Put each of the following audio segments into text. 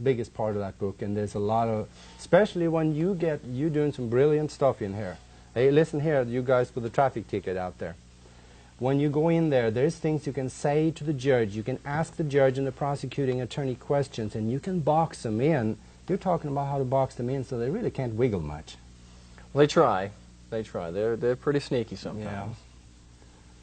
biggest part of that book, and there's a lot of, especially when you doing some brilliant stuff in here. Hey, listen here, you guys with the traffic ticket out there. When you go in there, there's things you can say to the judge. You can ask the judge and the prosecuting attorney questions, and you can box them in. You're talking about how to box them in so they really can't wiggle much. Well, they try. They try. They're pretty sneaky sometimes. Yeah.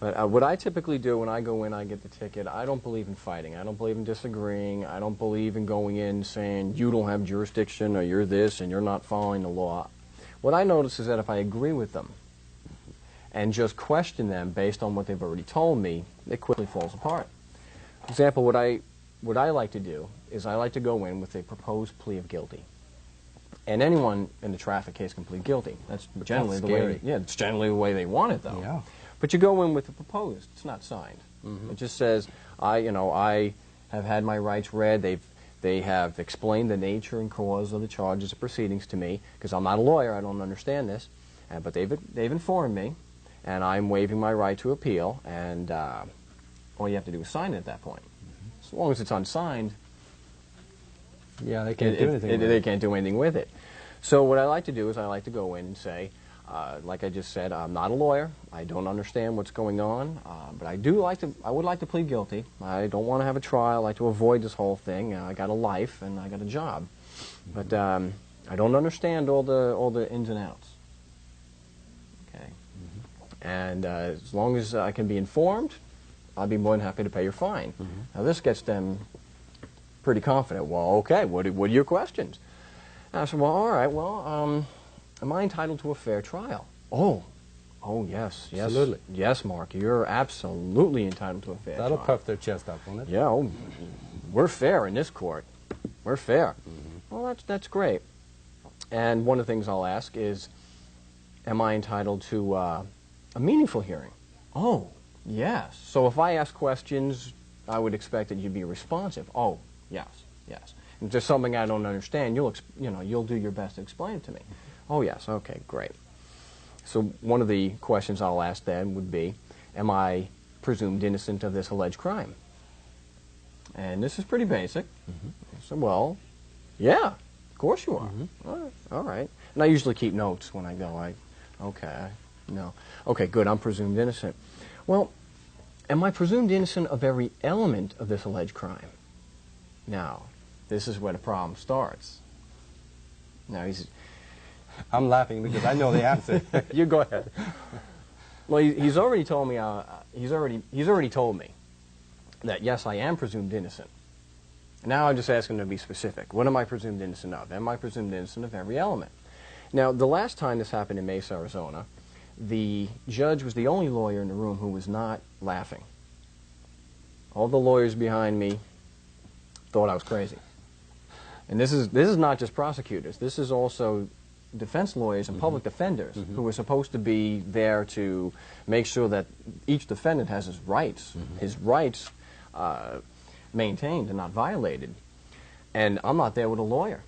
But what I typically do when I go in, I get the ticket, I don't believe in fighting. I don't believe in disagreeing. I don't believe in going in saying, you don't have jurisdiction, or you're this, and you're not following the law. What I notice is that if I agree with them and just question them based on what they've already told me, it quickly falls apart. For example, what I like to do is I like to go in with a proposed plea of guilty. And anyone in the traffic case can plead guilty. That's generally the way. Yeah, it's generally the way they want it, though. Yeah. But you go in with the proposed. It's not signed. It just says, I have had my rights read. They have explained the nature and cause of the charges and proceedings to me, because I'm not a lawyer. I don't understand this, but they've informed me, and I'm waiving my right to appeal. And all you have to do is sign it at that point. As long as it's unsigned. Yeah, they can't do anything with it. They can't do anything with it. So what I like to do is I like to go in and say, like I just said, I'm not a lawyer. I don't understand what's going on, but I would like to plead guilty. I don't want to have a trial. I like to avoid this whole thing. I got a life and I got a job, but I don't understand all the ins and outs. Okay, and as long as I can be informed, I'll be more than happy to pay your fine. Now this gets them pretty confident. Well, okay, what are your questions? And I said, well, all right, well, am I entitled to a fair trial? Oh, yes. Absolutely. Yes, Mark, you're absolutely entitled to a fair trial. That'll puff their chest up, won't it? Yeah, we're fair in this court. We're fair. Well, that's great. And one of the things I'll ask is, am I entitled to a meaningful hearing? Oh, yes. So if I ask questions, I would expect that you'd be responsive. Oh, yes. If there's something I don't understand, you'll do your best to explain it to me. Oh, yes. Okay, great. So one of the questions I'll ask then would be, am I presumed innocent of this alleged crime? And this is pretty basic. So, well, yeah, of course you are. All right. And I usually keep notes when I go. No. Okay, good, I'm presumed innocent. Well, am I presumed innocent of every element of this alleged crime? Now, this is where the problem starts. Now, I'm laughing because I know the answer. You go ahead. Well, he's already told me. He's already told me that yes, I am presumed innocent. Now I'm just asking him to be specific. What am I presumed innocent of? Am I presumed innocent of every element? Now, the last time this happened in Mesa, Arizona, the judge was the only lawyer in the room who was not laughing. All the lawyers behind me thought I was crazy. And this is not just prosecutors. This is also defense lawyers and public defenders who are supposed to be there to make sure that each defendant has his rights maintained and not violated. And I'm not there with a lawyer.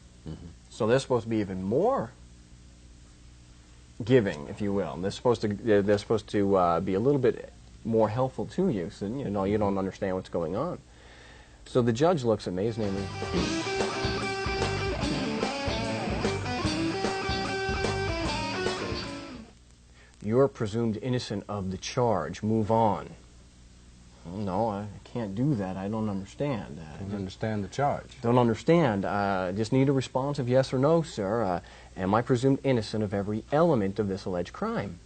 So they're supposed to be even more giving, if you will. They're supposed to be a little bit more helpful to you, so you don't understand what's going on. So the judge looks at me. His name is You're presumed innocent of the charge. Move on. Well, no, I can't do that. I don't understand. Don't understand the charge. Don't understand. Just need a response of yes or no, sir. Am I presumed innocent of every element of this alleged crime?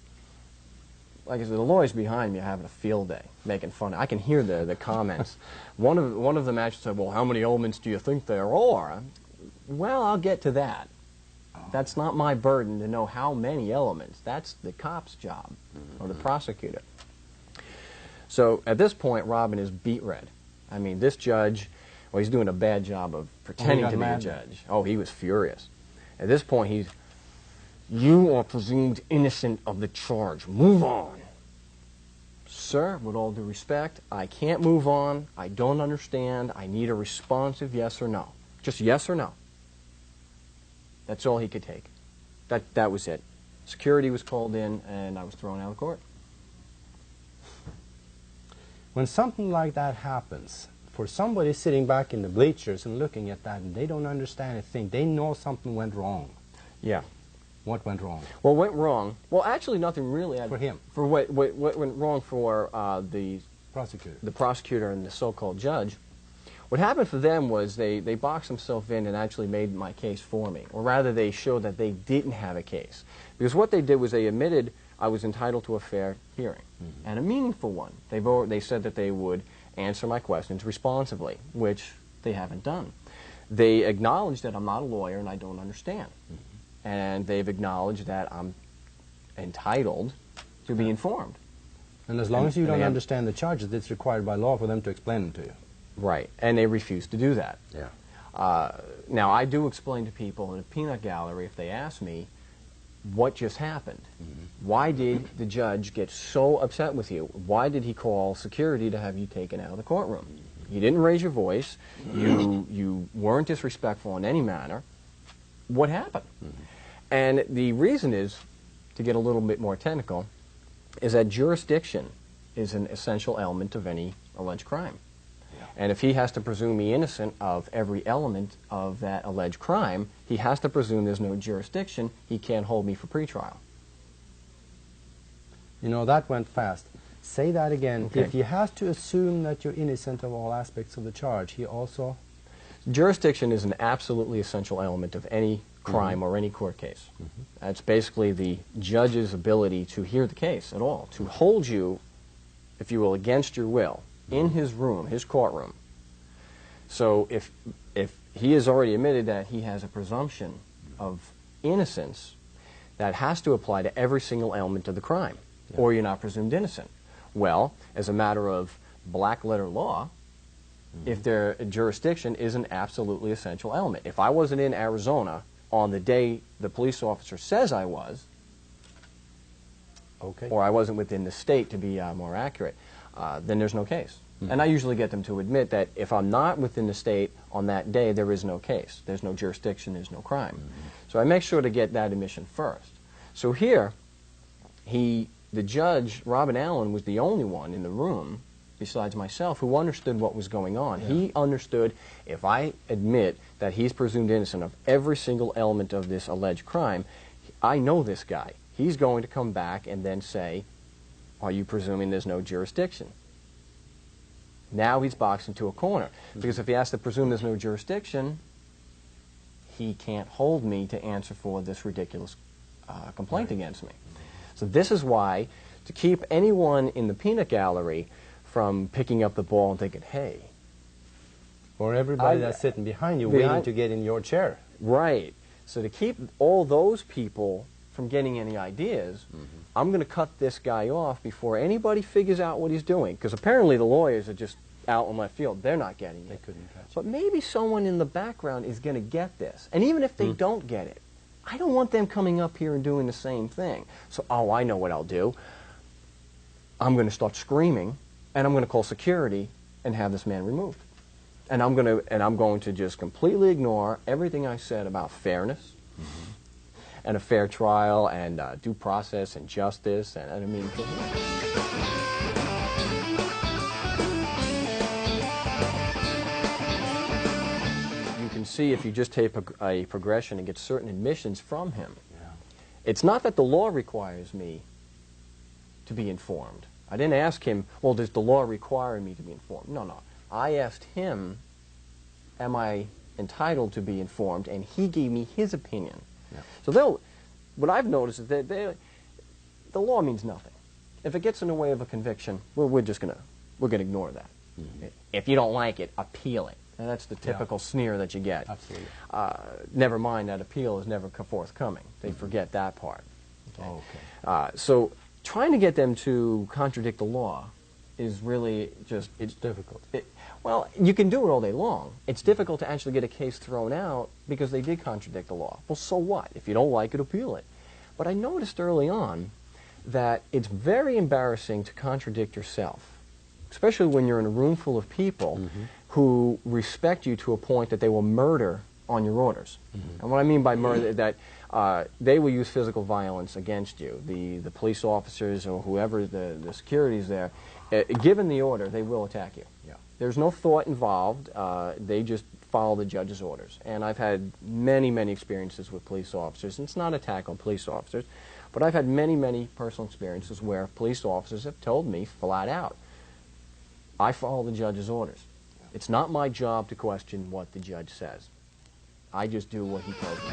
Like I said, the lawyers behind me are having a field day, making fun. I can hear the comments. One of them actually said, well, how many elements do you think there are? Well, I'll get to that. That's not my burden to know how many elements. That's the cop's job, or the prosecutor. So at this point, Robin is beet red. I mean, this judge, well, he's doing a bad job of pretending to be a judge. Oh, he was furious. At this point, you are presumed innocent of the charge. Move on. Sir, with all due respect, I can't move on. I don't understand. I need a responsive yes or no. Just yes or no. That's all he could take. That was it. Security was called in, and I was thrown out of court. When something like that happens, for somebody sitting back in the bleachers and looking at that and they don't understand a thing, they know something went wrong. Yeah. What went wrong? Well, went wrong. Well, actually, nothing really. For him. For what went wrong for the prosecutor and the so-called judge. What happened for them was they boxed themselves in and actually made my case for me, or rather, they showed that they didn't have a case, because what they did was they admitted I was entitled to a fair hearing and a meaningful one. They said that they would answer my questions responsibly, which they haven't done. They acknowledged that I'm not a lawyer and I don't understand. And they've acknowledged that I'm entitled to be informed. And as long as you don't understand the charges, it's required by law for them to explain them to you. Right, and they refuse to do that. Yeah. Now, I do explain to people in a peanut gallery, if they ask me, what just happened? Why did the judge get so upset with you? Why did he call security to have you taken out of the courtroom? You didn't raise your voice. You weren't disrespectful in any manner. What happened? And the reason is, to get a little bit more technical, is that jurisdiction is an essential element of any alleged crime. And if he has to presume me innocent of every element of that alleged crime, he has to presume there's no jurisdiction. He can't hold me for pretrial. You know, that went fast. Say that again. Okay. If he has to assume that you're innocent of all aspects of the charge, he also... Jurisdiction is an absolutely essential element of any crime or any court case. That's basically the judge's ability to hear the case at all, to hold you, if you will, against your will, in his room, his courtroom. So if he has already admitted that he has a presumption of innocence, that has to apply to every single element of the crime, or you're not presumed innocent. Well, as a matter of black letter law, if their jurisdiction is an absolutely essential element. If I wasn't in Arizona on the day the police officer says I was, or I wasn't within the state, to be more accurate, then there's no case. And I usually get them to admit that if I'm not within the state on that day, there is no case. There's no jurisdiction, there's no crime. So I make sure to get that admission first. So here, the judge, Robin Allen, was the only one in the room, besides myself, who understood what was going on. He understood, if I admit that he's presumed innocent of every single element of this alleged crime, I know this guy. He's going to come back and then say, are you presuming there's no jurisdiction? Now he's boxed into a corner. Because if he has to presume there's no jurisdiction, he can't hold me to answer for this ridiculous complaint against me. So this is why, to keep anyone in the peanut gallery from picking up the ball and thinking, hey. Or everybody that's sitting behind you waiting to get in your chair. Right. So to keep all those people from getting any ideas, I'm going to cut this guy off before anybody figures out what he's doing. Because apparently the lawyers are just out in left field. They're not getting it. They couldn't catch it. But maybe someone in the background is going to get this. And even if they don't get it, I don't want them coming up here and doing the same thing. So, oh, I know what I'll do. I'm going to start screaming, and I'm going to call security and have this man removed. And I'm going to just completely ignore everything I said about fairness and a fair trial and due process and justice. And I mean, you can see if you just take a progression and get certain admissions from him. It's not that the law requires me to be informed. I didn't ask him, well, does the law require me to be informed? No, no. I asked him, am I entitled to be informed? And he gave me his opinion. So what I've noticed is that the law means nothing. If it gets in the way of a conviction, we're going to ignore that. If you don't like it, appeal it. And that's the typical sneer that you get. Absolutely. Never mind that appeal is never forthcoming. They forget that part. Okay. So trying to get them to contradict the law is really just... It's difficult. Well, you can do it all day long. It's difficult to actually get a case thrown out because they did contradict the law. Well, so what? If you don't like it, appeal it. But I noticed early on that it's very embarrassing to contradict yourself, especially when you're in a room full of people who respect you to a point that they will murder on your orders. And what I mean by murder, that they will use physical violence against you. The police officers or whoever the security is there, given the order, they will attack you. Yeah. There's no thought involved. They just follow the judge's orders. And I've had many, many experiences with police officers. And it's not an attack on police officers, but I've had many, many personal experiences where police officers have told me flat out, I follow the judge's orders. It's not my job to question what the judge says. I just do what he tells me.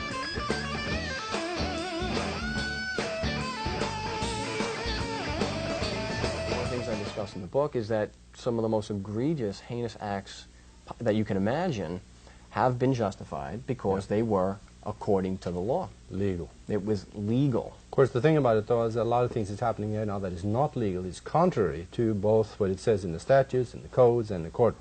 One of the things I discuss in the book is that some of the most egregious, heinous acts that you can imagine have been justified because they were according to the law. Legal. It was legal. Of course, the thing about it, though, is that a lot of things that's happening here now that is not legal is contrary to both what it says in the statutes and the codes and the court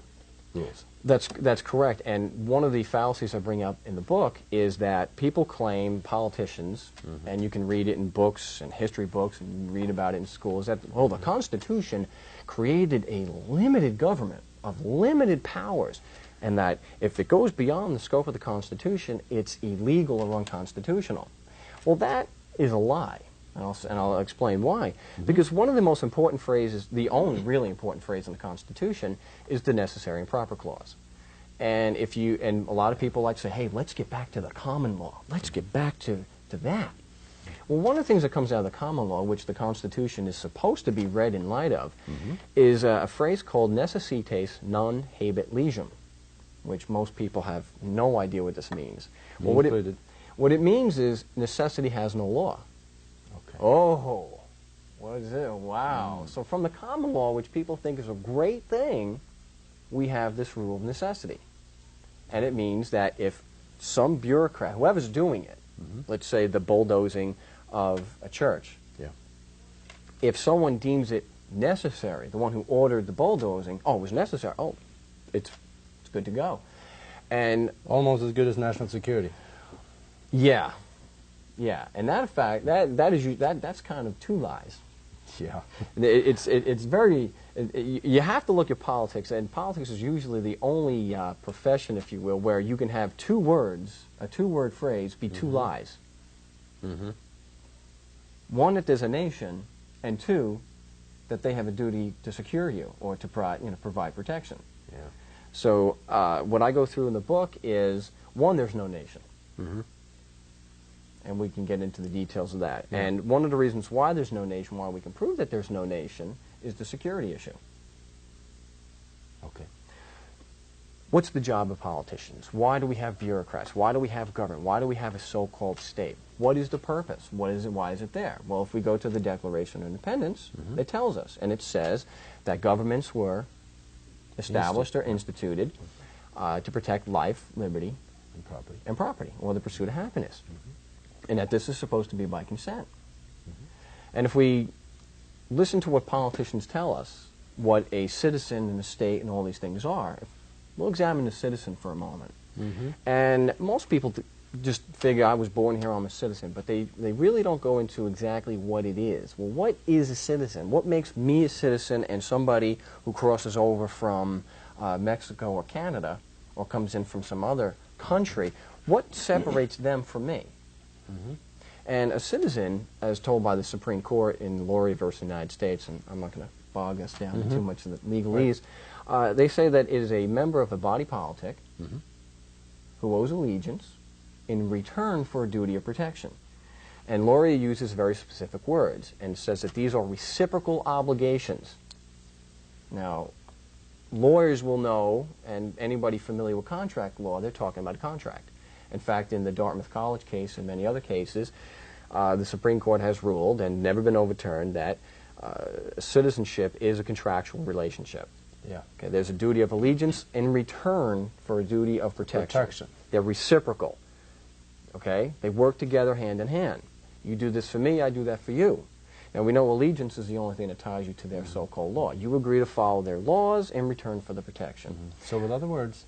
rules. That's correct. And one of the fallacies I bring up in the book is that people claim, politicians, and you can read it in books and history books and read about it in schools, that, oh, the Constitution created a limited government of limited powers, and that if it goes beyond the scope of the Constitution, it's illegal or unconstitutional. Well, that is a lie, and I'll explain why. Because one of the most important phrases, the only really important phrase in the Constitution, is the necessary and proper clause. And a lot of people like to say, hey, let's get back to the common law. Let's get back to that. Well, one of the things that comes out of the common law, which the Constitution is supposed to be read in light of, is a phrase called necessitas non habet legem, which most people have no idea what this means. Well, what it means is necessity has no law. Okay. Oh, what is it? Wow. So from the common law, which people think is a great thing, we have this rule of necessity. And it means that if some bureaucrat, whoever's doing it, let's say the bulldozing of a church, if someone deems it necessary, the one who ordered the bulldozing, oh, it was necessary, oh, it's good to go. And almost as good as national security. Yeah, and that fact that's kind of two lies. Yeah, it's very. You have to look at politics, and politics is usually the only profession, if you will, where you can have two words, a two-word phrase, be two lies. One, that there's a nation, and two, that they have a duty to secure you or to provide protection. Yeah. So what I go through in the book is, one, there's no nation. And we can get into the details of that. Yeah. And one of the reasons why there's no nation, why we can prove that there's no nation, is the security issue. Okay. What's the job of politicians? Why do we have bureaucrats? Why do we have government? Why do we have a so-called state? What is the purpose? What is it? Why is it there? Well, if we go to the Declaration of Independence, it tells us, and it says that governments were established or instituted to protect life, liberty, and property, or the pursuit of happiness. And that this is supposed to be by consent. And if we listen to what politicians tell us, what a citizen and a state and all these things are, we'll examine the citizen for a moment. And most people just figure, I was born here, I'm a citizen, but they really don't go into exactly what it is. Well, what is a citizen? What makes me a citizen and somebody who crosses over from Mexico or Canada, or comes in from some other country, what separates them from me? And a citizen, as told by the Supreme Court in Laurie versus the United States, and I'm not going to bog us down in too much of the legalese, they say that it is a member of the body politic who owes allegiance in return for a duty of protection. And Laurie uses very specific words and says that these are reciprocal obligations. Now, lawyers will know, and anybody familiar with contract law, they're talking about a contract. In fact, in the Dartmouth College case and many other cases, the Supreme Court has ruled, and never been overturned, that citizenship is a contractual relationship. Yeah. Okay, there's a duty of allegiance in return for a duty of protection. They're reciprocal. Okay? They work together hand in hand. You do this for me, I do that for you. Now, we know allegiance is the only thing that ties you to their so-called law. You agree to follow their laws in return for the protection. So, with other words,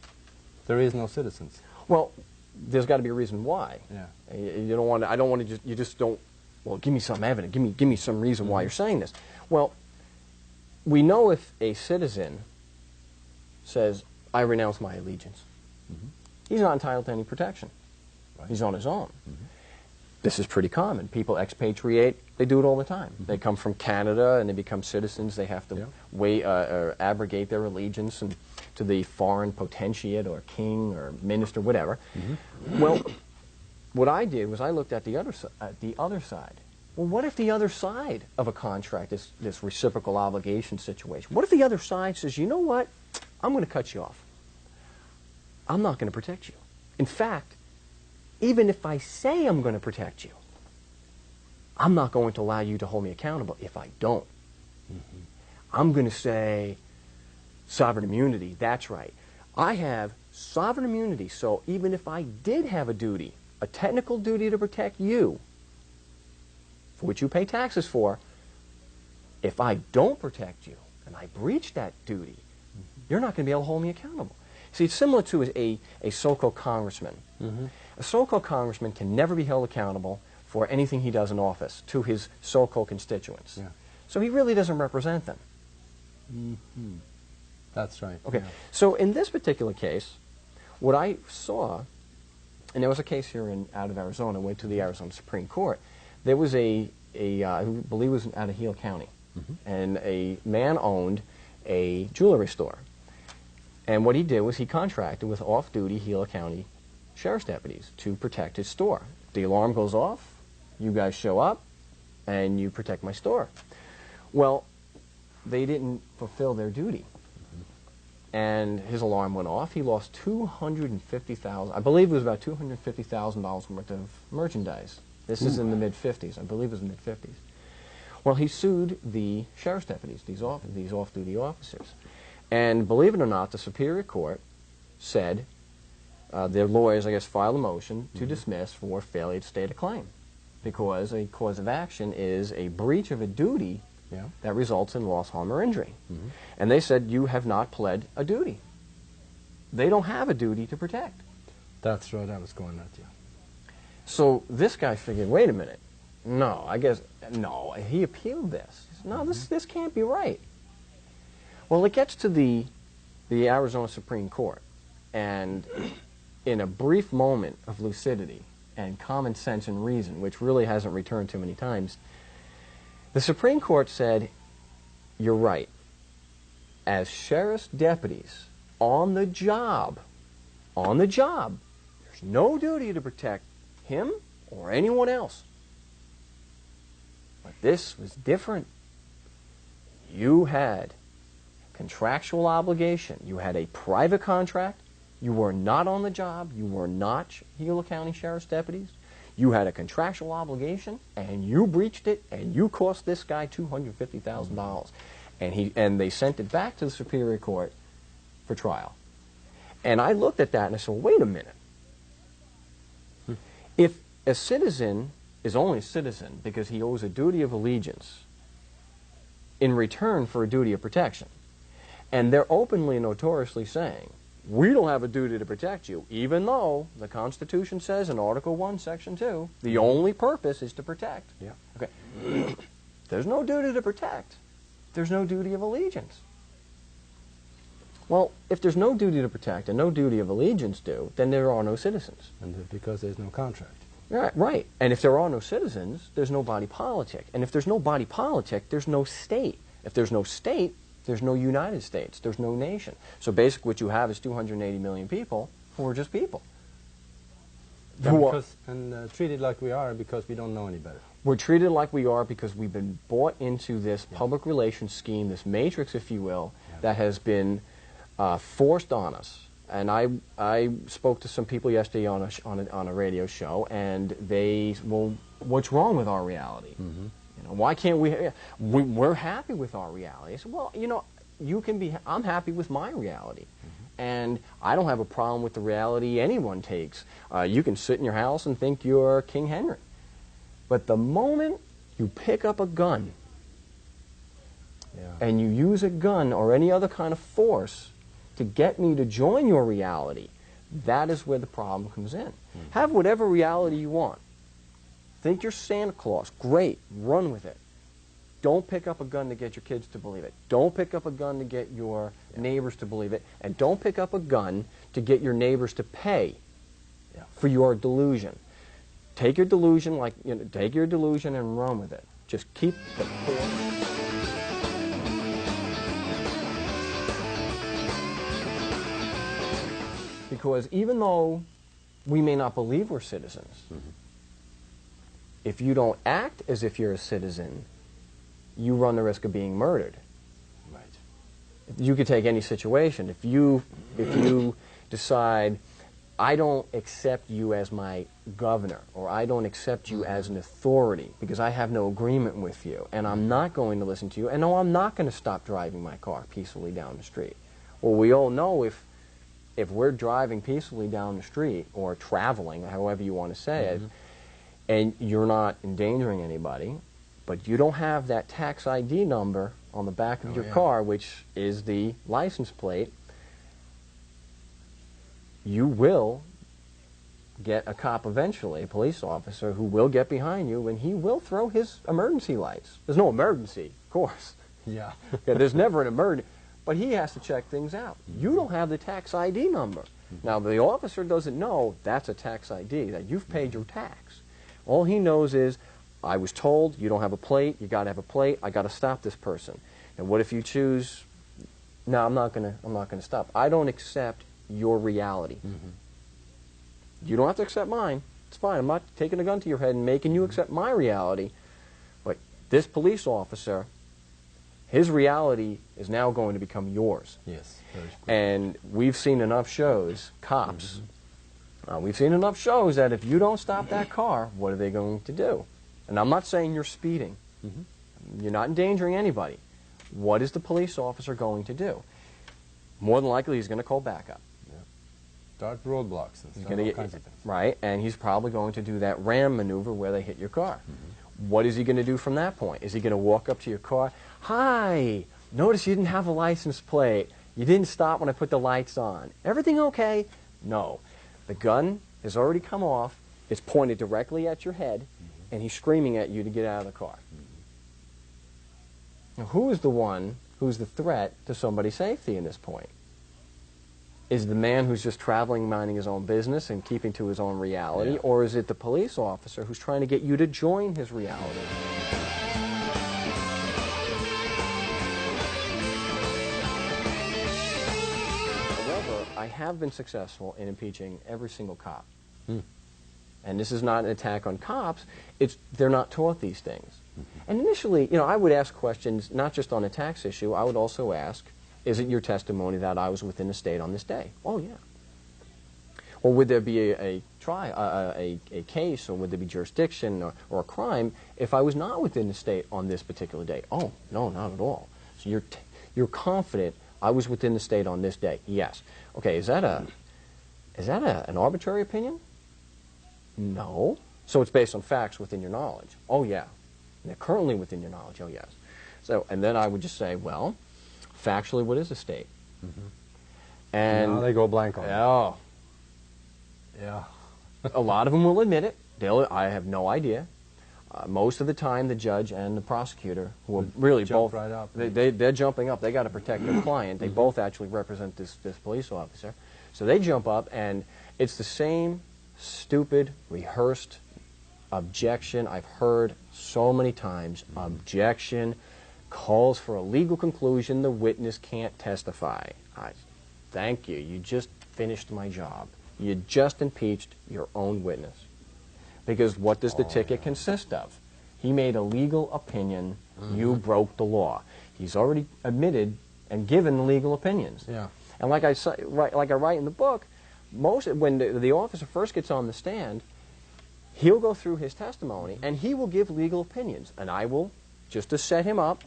there is no citizens. Well, there's got to be a reason why. Yeah. You don't want to, I don't want to just, you just don't, well, give me some evidence, give me some reason why you're saying this. Well, we know if a citizen says, I renounce my allegiance, he's not entitled to any protection. Right. He's on his own. Mm-hmm. This is pretty common. People expatriate. They do it all the time. Mm-hmm. They come from Canada and they become citizens. They have to abrogate their allegiance and to the foreign potentiate or king or minister, whatever. Mm-hmm. Well, what I did was I looked at the other side. Well, what if the other side of a contract, this reciprocal obligation situation, what if the other side says, you know what, I'm going to cut you off. I'm not going to protect you. In fact, even if I say I'm going to protect you, I'm not going to allow you to hold me accountable if I don't. Mm-hmm. I'm going to say sovereign immunity, that's right. I have sovereign immunity, so even if I did have a duty, a technical duty to protect you, for which you pay taxes for, if I don't protect you and I breach that duty, you're not going to be able to hold me accountable. See, it's similar to a so-called congressman. Mm-hmm. A so-called congressman can never be held accountable for anything he does in office to his so-called constituents. Yeah. So he really doesn't represent them. Mm-hmm. That's right. Okay, yeah. So in this particular case, what I saw, and there was a case here out of Arizona, went to the Arizona Supreme Court. There was I believe it was out of Hill County, mm-hmm. and a man owned a jewelry store. And what he did was he contracted with off-duty Hill County sheriff's deputies to protect his store. The alarm goes off, you guys show up, and you protect my store. Well, they didn't fulfill their duty. Mm-hmm. And his alarm went off. He lost $250,000. I believe it was about $250,000 worth of merchandise. This is in the mid-50s. I believe it was the mid-50s. Well, he sued the sheriff's deputies, these off-duty officers. And believe it or not, the Superior Court said, their lawyers, I guess, filed a motion to dismiss for failure to state a claim, because a cause of action is a breach of a duty that results in loss, harm, or injury. Mm-hmm. And they said, you have not pled a duty. They don't have a duty to protect. That's right, I was going at you. So this guy figured, wait a minute, no, he appealed this. He said, no, this can't be right. Well, it gets to the Arizona Supreme Court, and in a brief moment of lucidity and common sense and reason, which really hasn't returned too many times, the Supreme Court said, you're right. As sheriff's deputies on the job, there's no duty to protect him or anyone else. But this was different. You had contractual obligation. You had a private contract. You were not on the job. You were not Gila County Sheriff's deputies. You had a contractual obligation, and you breached it, and you cost this guy $250,000. And they sent it back to the Superior Court for trial. And I looked at that and I said, wait a minute. If a citizen is only a citizen because he owes a duty of allegiance in return for a duty of protection, and they're openly and notoriously saying, we don't have a duty to protect you, even though the Constitution says in Article 1, Section 2, the only purpose is to protect. Yeah. Okay. There's no duty to protect. There's no duty of allegiance. Well, if there's no duty to protect and no duty of allegiance due, then there are no citizens. And because there's no contract. Right. And if there are no citizens, there's no body politic. And if there's no body politic, there's no state. If there's no state, there's no United States. There's no nation. So basically what you have is 280 million people who are just people. And treated like we are because we don't know any better. We're treated like we are because we've been bought into this public relations scheme, this matrix, if you will, that has been forced on us. And I spoke to some people yesterday on a radio show, and they, well, what's wrong with our reality? Mm-hmm. You know, why can't we're happy with our reality. I said, well, you know, I'm happy with my reality. Mm-hmm. And I don't have a problem with the reality anyone takes. You can sit in your house and think you're King Henry. But the moment you pick up a gun and you use a gun or any other kind of force to get me to join your reality, that is where the problem comes in. Mm-hmm. Have whatever reality you want. Think you're Santa Claus. Great. Run with it. don't pick up a gun to get your kids to believe it. Don't pick up a gun to get your neighbors to believe it. And don't pick up a gun to get your neighbors to pay for your delusion. Take your delusion, take your delusion and run with it. Just keep the core. Because even though we may not believe we're citizens, if you don't act as if you're a citizen, you run the risk of being murdered. Right. You could take any situation. If you decide, I don't accept you as my governor, or I don't accept you as an authority because I have no agreement with you, and I'm not going to listen to you, and no, I'm not going to stop driving my car peacefully down the street. Well, we all know if we're driving peacefully down the street, or traveling, however you want to say it, and you're not endangering anybody, but you don't have that tax ID number on the back of your car, which is the license plate, you will get a cop eventually, a police officer, who will get behind you, and he will throw his emergency lights. There's no emergency, of course. Yeah. There's never an emergency. But he has to check things out. You don't have the tax ID number. Now, the officer doesn't know that's a tax ID, that you've paid your tax. All he knows is, I was told you don't have a plate, you got to have a plate, I got to stop this person. And what if you choose, no, I'm not going to stop. I don't accept your reality. You don't have to accept mine. It's fine. I'm not taking a gun to your head and making you accept my reality. But this police officer, his reality is now going to become yours. Yes. And we've seen enough shows, cops, we've seen enough shows that if you don't stop that car, what are they going to do? And I'm not saying you're speeding. You're not endangering anybody. What is the police officer going to do? More than likely, he's going to call backup. Start roadblocks and He's all kinds of things. Right, and he's probably going to do that ram maneuver where they hit your car. What is he going to do from that point? Is he going to walk up to your car? Hi, notice you didn't have a license plate. You didn't stop when I put the lights on. Everything okay? No. The gun has already come off. It's pointed directly at your head, and he's screaming at you to get out of the car. Now, who is the one who's the threat to somebody's safety in this point? Is the man who's just traveling, minding his own business and keeping to his own reality, or is it the police officer who's trying to get you to join his reality? However, I have been successful in impeaching every single cop. And this is not an attack on cops. They're not taught these things. And initially, I would ask questions, not just on a tax issue. I would also ask, is it your testimony that I was within the state on this day? Oh, yeah. Or would there be a case, or would there be jurisdiction or a crime if I was not within the state on this particular day? Oh, no, not at all. So you're confident I was within the state on this day? Yes. Okay, is that an arbitrary opinion? No. So it's based on facts within your knowledge? Oh, yeah. And they're currently within your knowledge? Oh, yes. So, and then I would just say, well, factually, what is a state? And now they go blank on it. Oh. Yeah. A lot of them will admit it. I have no idea. Most of the time, the judge and the prosecutor, who are really both, right up. They're jumping up. They got to protect their client. They both actually represent this police officer. So they jump up, and it's the same stupid, rehearsed objection I've heard so many times. Objection calls for a legal conclusion. The witness can't testify. Thank you. You just finished my job. You just impeached your own witness. Because what does the ticket consist of? He made a legal opinion. You broke the law. He's already admitted and given legal opinions. Yeah. And like I write in the book, when the officer first gets on the stand, he'll go through his testimony and he will give legal opinions. And I will, just to set him up,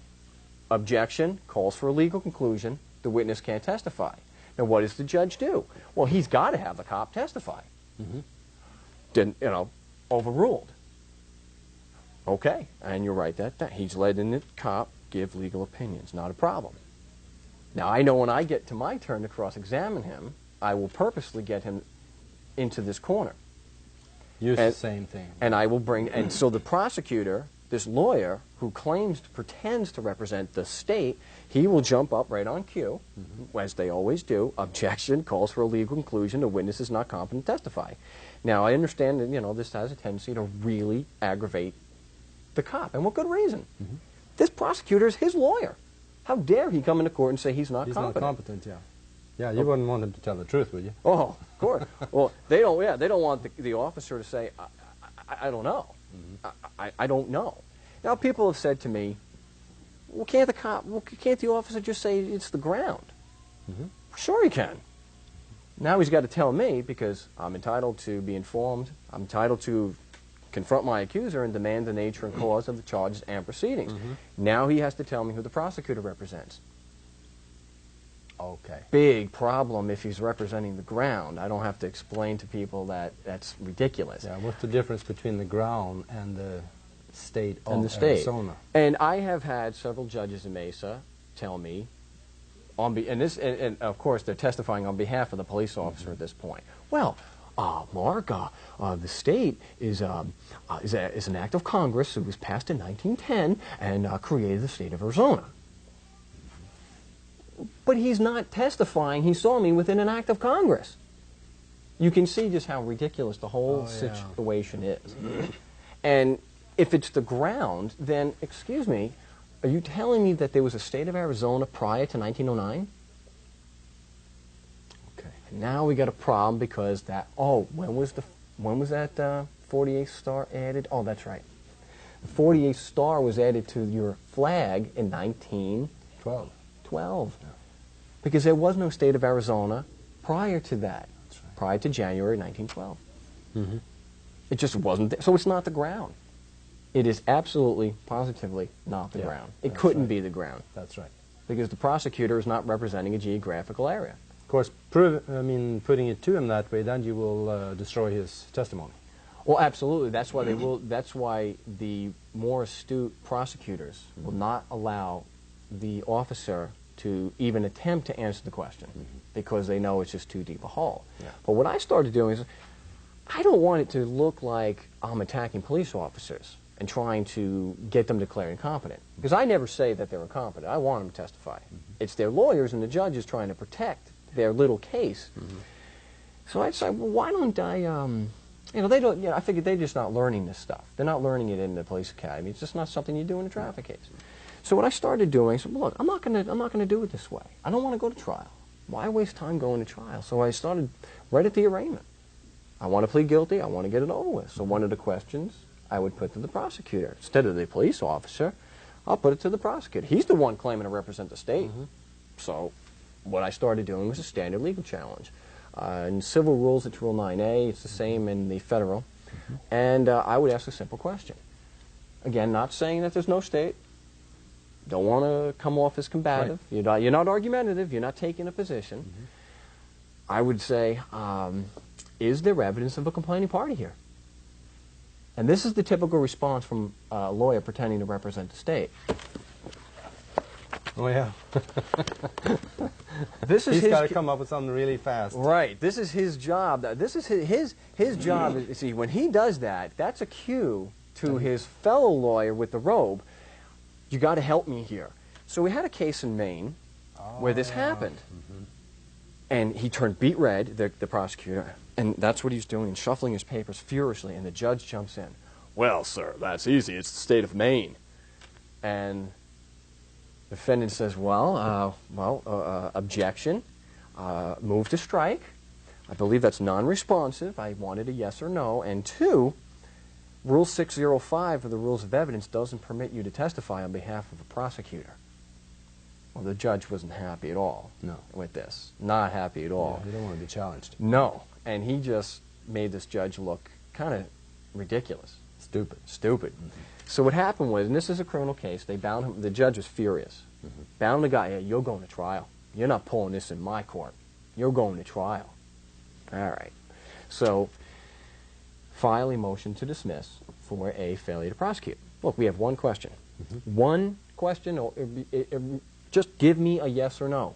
objection, calls for a legal conclusion, the witness can't testify. Now what does the judge do? Well, he's got to have the cop testify. Overruled. Okay, and you're right that he's letting the cop give legal opinions, not a problem. Now I know when I get to my turn to cross-examine him, I will purposely get him into this corner. Use the same thing. And I will bring, and so the prosecutor this lawyer who pretends to represent the state, he will jump up right on cue, as they always do. Objection, calls for a legal conclusion. The witness is not competent to testify. Now, I understand that, you know, this has a tendency to really aggravate the cop, and with good reason. This prosecutor is his lawyer. How dare he come into court and say he's not competent? He's not competent, yeah. Yeah, you wouldn't want him to tell the truth, would you? Oh, of course. Well, they don't. Yeah, they don't want the officer to say, I don't know. I don't know. Now, people have said to me, well, can't the officer just say it's the ground? Sure he can. Now he's got to tell me, because I'm entitled to be informed. I'm entitled to confront my accuser and demand the nature and cause of the charges and proceedings. Now he has to tell me who the prosecutor represents. Okay. Big problem if he's representing the ground. I don't have to explain to people that that's ridiculous. Yeah, what's the difference between the ground and the state of Arizona? And I have had several judges in Mesa tell me, and of course they're testifying on behalf of the police officer at this point. Well, Mark, the state is an act of Congress that was passed in 1910 and created the state of Arizona. But he's not testifying. He saw me within an act of Congress. You can see just how ridiculous the whole situation is. And if it's the ground, then, excuse me, are you telling me that there was a state of Arizona prior to 1909? Okay. And now we got a problem because that, when was that 48th star added? Oh, that's right. The 48th star was added to your flag in 1912. Yeah. Because there was no state of Arizona prior to that, prior to January 1912. It just wasn't there. So it's not the ground. It is absolutely, positively not the ground. It couldn't be the ground. That's right. Because the prosecutor is not representing a geographical area. Of course, putting it to him that way, then you will destroy his testimony. Well, absolutely. That's why they will. That's why the more astute prosecutors will not allow the officer to even attempt to answer the question because they know it's just too deep a hole. But what I started doing is, I don't want it to look like I'm attacking police officers and trying to get them declared incompetent. Because I never say that they're incompetent. I want them to testify. It's their lawyers and the judges trying to protect their little case. So I decided, well, why don't I, they don't, I figured they're just not learning this stuff. They're not learning it in the police academy. It's just not something you do in a traffic case. So what I started doing, I said, well, look, I'm not going to do it this way. I don't want to go to trial. Why waste time going to trial? So I started right at the arraignment. I want to plead guilty. I want to get it over with. So one of the questions I would put to the prosecutor. Instead of the police officer, I'll put it to the prosecutor. He's the one claiming to represent the state. So what I started doing was a standard legal challenge. In civil rules, it's Rule 9A. It's the same in the federal. And I would ask a simple question. Again, not saying that there's no state. Don't want to come off as combative. You're not argumentative. You're not taking a position. I would say, is there evidence of a complaining party here? And this is the typical response from a lawyer pretending to represent the state. Oh, yeah. He's got to come up with something really fast. Right. This is his job. This is his job. See, when he does that, that's a cue to his fellow lawyer with the robe. You got to help me here. So we had a case in Maine where this happened. And he turned beet red, the prosecutor, and that's what he's doing, shuffling his papers furiously, and the judge jumps in. Well, sir, that's easy. It's the state of Maine. And the defendant says, objection, move to strike. I believe that's non-responsive. I wanted a yes or no. And two, Rule 605 of the Rules of Evidence doesn't permit you to testify on behalf of a prosecutor. Well, the judge wasn't happy at all with this. Not happy at all. Yeah, you don't want to be challenged. No. And he just made this judge look kind of ridiculous. Stupid. So what happened was, and this is a criminal case, they bound him, the judge was furious. Bound the guy, you're going to trial. You're not pulling this in my court. You're going to trial. All right. So file a motion to dismiss for a failure to prosecute. Look, we have one question. One question, or just give me a yes or no.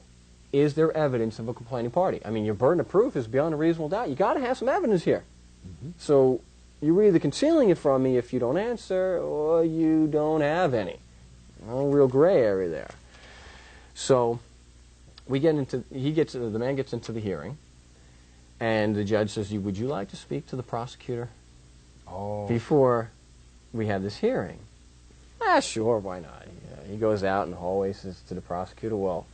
Is there evidence of a complaining party? I mean, your burden of proof is beyond a reasonable doubt. You got to have some evidence here. So You're either concealing it from me if you don't answer, or you don't have any. No real gray area there. So the man gets into the hearing, and the judge says, would you like to speak to the prosecutor before we have this hearing? Sure, why not? He goes out in the hallway, says to the prosecutor, well,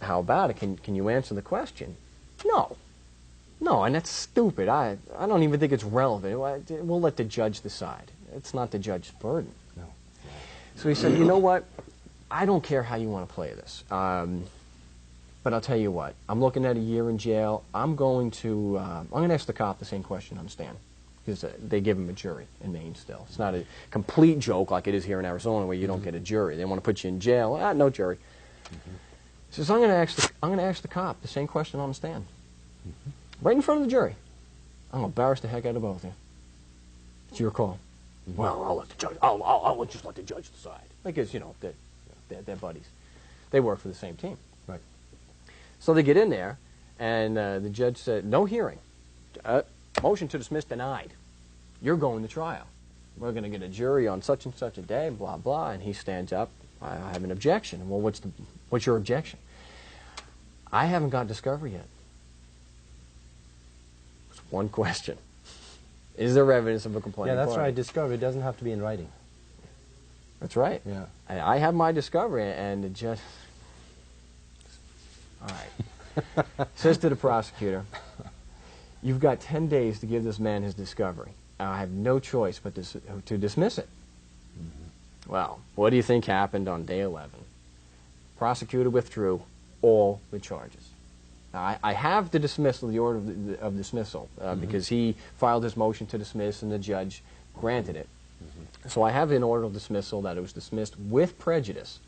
how about it? Can you answer the question? No. No, and that's stupid. I don't even think it's relevant. We'll let the judge decide. It's not the judge's burden. No. So he said, you know what? I don't care how you want to play this. But I'll tell you what. I'm looking at a year in jail. I'm going to ask the cop the same question on the stand. Because they give him a jury in Maine still. It's not a complete joke like it is here in Arizona where you don't get a jury. They want to put you in jail. No jury. He says, I'm going to ask the cop the same question on the stand. Right in front of the jury. I'm going to embarrass the heck out of both of you. It's your call. Well, I'll let the judge. I'll just let the judge decide. Because, you know, they're buddies. They work for the same team. Right. So they get in there, and the judge said, no hearing. Motion to dismiss denied. You're going to trial. We're going to get a jury on such and such a day, blah, blah. And he stands up. I have an objection. Well, what's your objection? I haven't got discovery yet. It's one question. Is there evidence of a complaining Yeah, that's party? right. Discovery doesn't have to be in writing. That's right. Yeah. I have my discovery, and the judge... All right. Says to the prosecutor, you've got 10 days to give this man his discovery. I have no choice but to dismiss it. Well, what do you think happened on day 11? Prosecutor withdrew all the charges. Now, I have the dismissal, the order of dismissal, because he filed his motion to dismiss and the judge granted it. So I have an order of dismissal that it was dismissed with prejudice.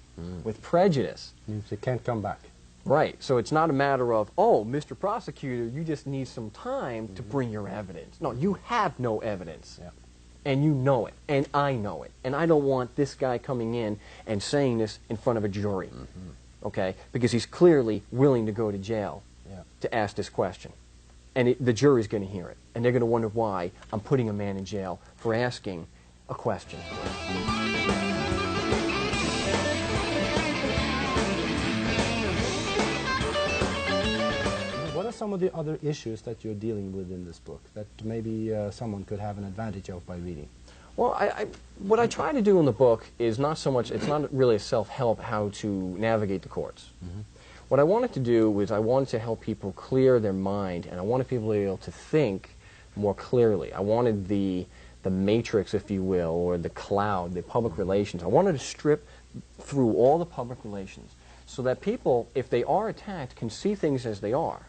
With prejudice. Means it can't come back. Right. So it's not a matter of, oh, Mr. Prosecutor, you just need some time to bring your evidence. No, you have no evidence. Yeah. And you know it. And I know it. And I don't want this guy coming in and saying this in front of a jury. Okay? Because he's clearly willing to go to jail to ask this question. And the jury's going to hear it. And they're going to wonder why I'm putting a man in jail for asking a question. What are some of the other issues that you're dealing with in this book that maybe someone could have an advantage of by reading? Well, what I try to do in the book is not so much, it's not really a self-help how to navigate the courts. What I wanted to do was I wanted to help people clear their mind, and I wanted people to be able to think more clearly. I wanted the matrix, if you will, or the cloud, the public relations. I wanted to strip through all the public relations so that people, if they are attacked, can see things as they are.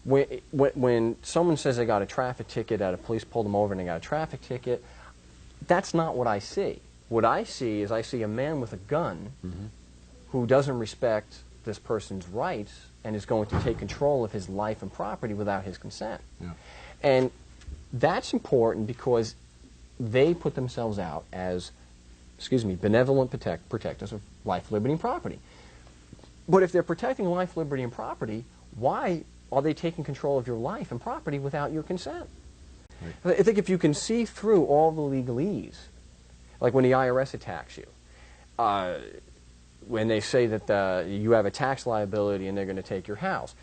When someone says they got a traffic ticket, that a police pulled them over and they got a traffic ticket, that's not what I see. What I see is I see a man with a gun who doesn't respect this person's rights and is going to take control of his life and property without his consent. And that's important because they put themselves out as, benevolent protectors of life, liberty, and property. But if they're protecting life, liberty, and property, why are they taking control of your life and property without your consent? I think if you can see through all the legalese, like when the IRS attacks you, when they say that you have a tax liability and they're going to take your house,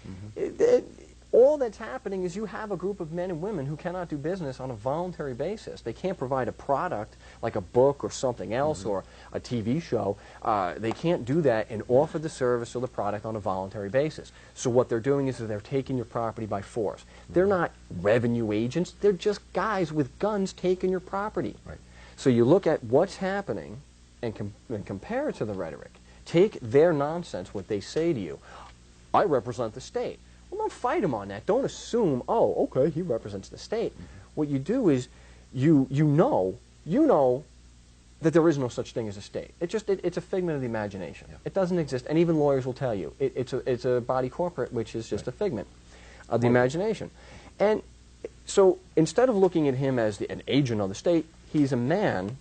all that's happening is you have a group of men and women who cannot do business on a voluntary basis. They can't provide a product like a book or something else or a TV show. They can't do that and offer the service or the product on a voluntary basis. So what they're doing is they're taking your property by force. They're not revenue agents. They're just guys with guns taking your property. So you look at what's happening and compare it to the rhetoric. Take their nonsense, what they say to you. I represent the state. Well, don't fight him on that. Don't assume, oh, okay, he represents the state. What you do is you know that there is no such thing as a state. It's a figment of the imagination. It doesn't exist, and even lawyers will tell you. It's a body corporate, which is just a figment of the imagination. And so instead of looking at him as an agent of the state, he's a man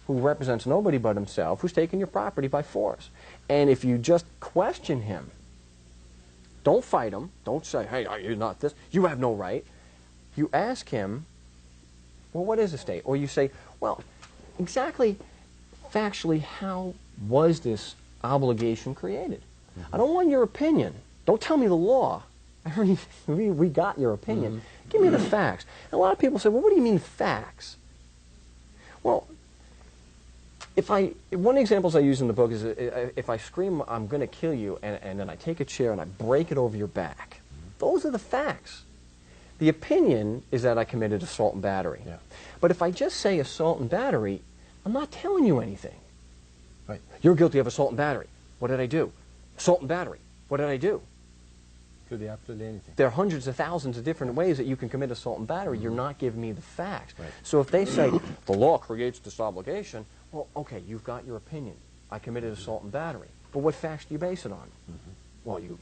who represents nobody but himself, who's taking your property by force. And if you just question him, don't fight him. Don't say, hey, you're not this. You have no right. You ask him, well, what is a state? Or you say, well, exactly, factually, how was this obligation created? I don't want your opinion. Don't tell me the law. I already, we got your opinion. Give me the facts. And a lot of people say, well, what do you mean facts? Well, one of the examples I use in the book is if I scream, I'm going to kill you, and then I take a chair and I break it over your back. Those are the facts. The opinion is that I committed assault and battery. Yeah. But if I just say assault and battery, I'm not telling you anything. Right. You're guilty of assault and battery. What did I do? Assault and battery. What did I do? Could be absolutely anything. There are hundreds of thousands of different ways that you can commit assault and battery. You're not giving me the facts. Right. So if they say, the law creates this obligation, well, okay, you've got your opinion. I committed assault and battery. But what facts do you base it on? Well, you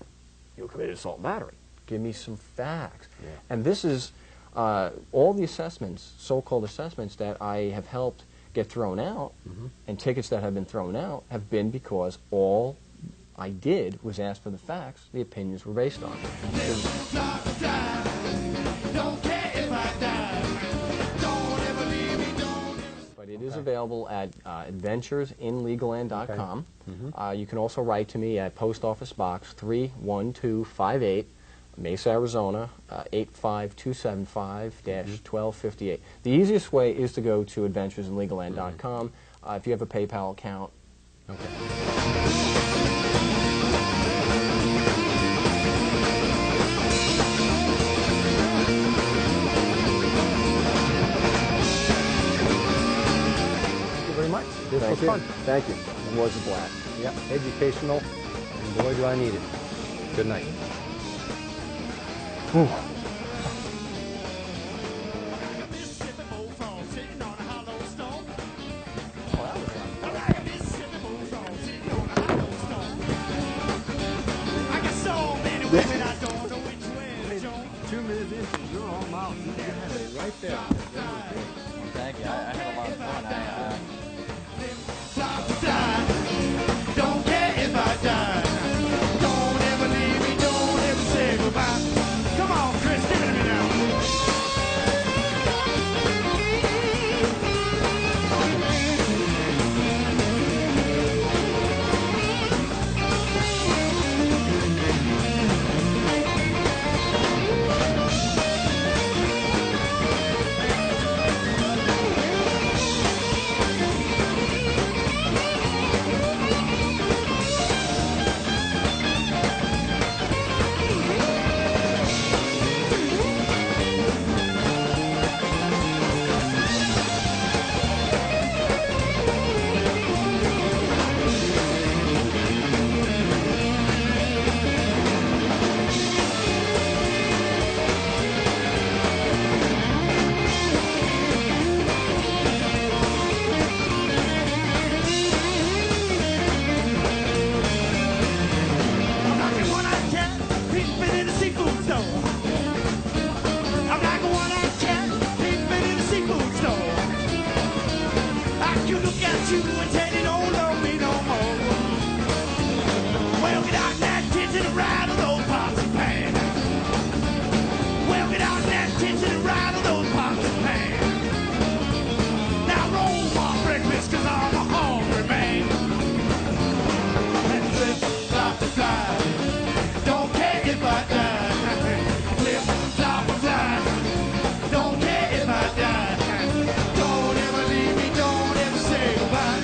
committed assault and battery. Give me some facts. Yeah. And this is all the assessments, so-called assessments, that I have helped get thrown out, and tickets that have been thrown out have been because all I did was ask for the facts the opinions were based on. But it is available at adventuresinlegalland.com. You can also write to me at Post Office Box 31258, Mesa, Arizona, 85275-1258. The easiest way is to go to adventuresinlegalland.com. If you have a PayPal account. Okay. Very much. This was fun. Thank you. It was a blast. Yeah, educational, and boy, do I need it. Good night. Two minutes into you're all mouth. You had it right there. Thank you. I had a lot of fun. Don't care if I die. Don't ever leave me. Don't ever say goodbye. Come on, Chris, give it to me now. You and tell you don't love me no more. Well, get out that kitchen and ride on those pots and pans. Well, get out that kitchen and ride on those pots and pans. Now roll my breakfast, cause I'm a hungry man. And flip, flop, and fly. Don't care if I die. Flip, flop, and fly. Don't care if I die. Don't ever leave me, don't ever say goodbye.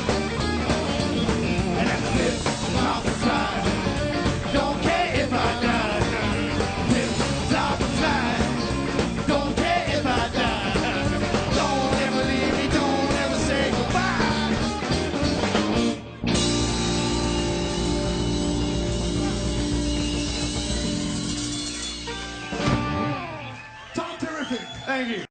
And then flip, flop, and fly. Don't care if I die. Flip, flop, and fly. Don't care if I die. Don't ever leave me, don't ever say goodbye. Tom, terrific. Thank you.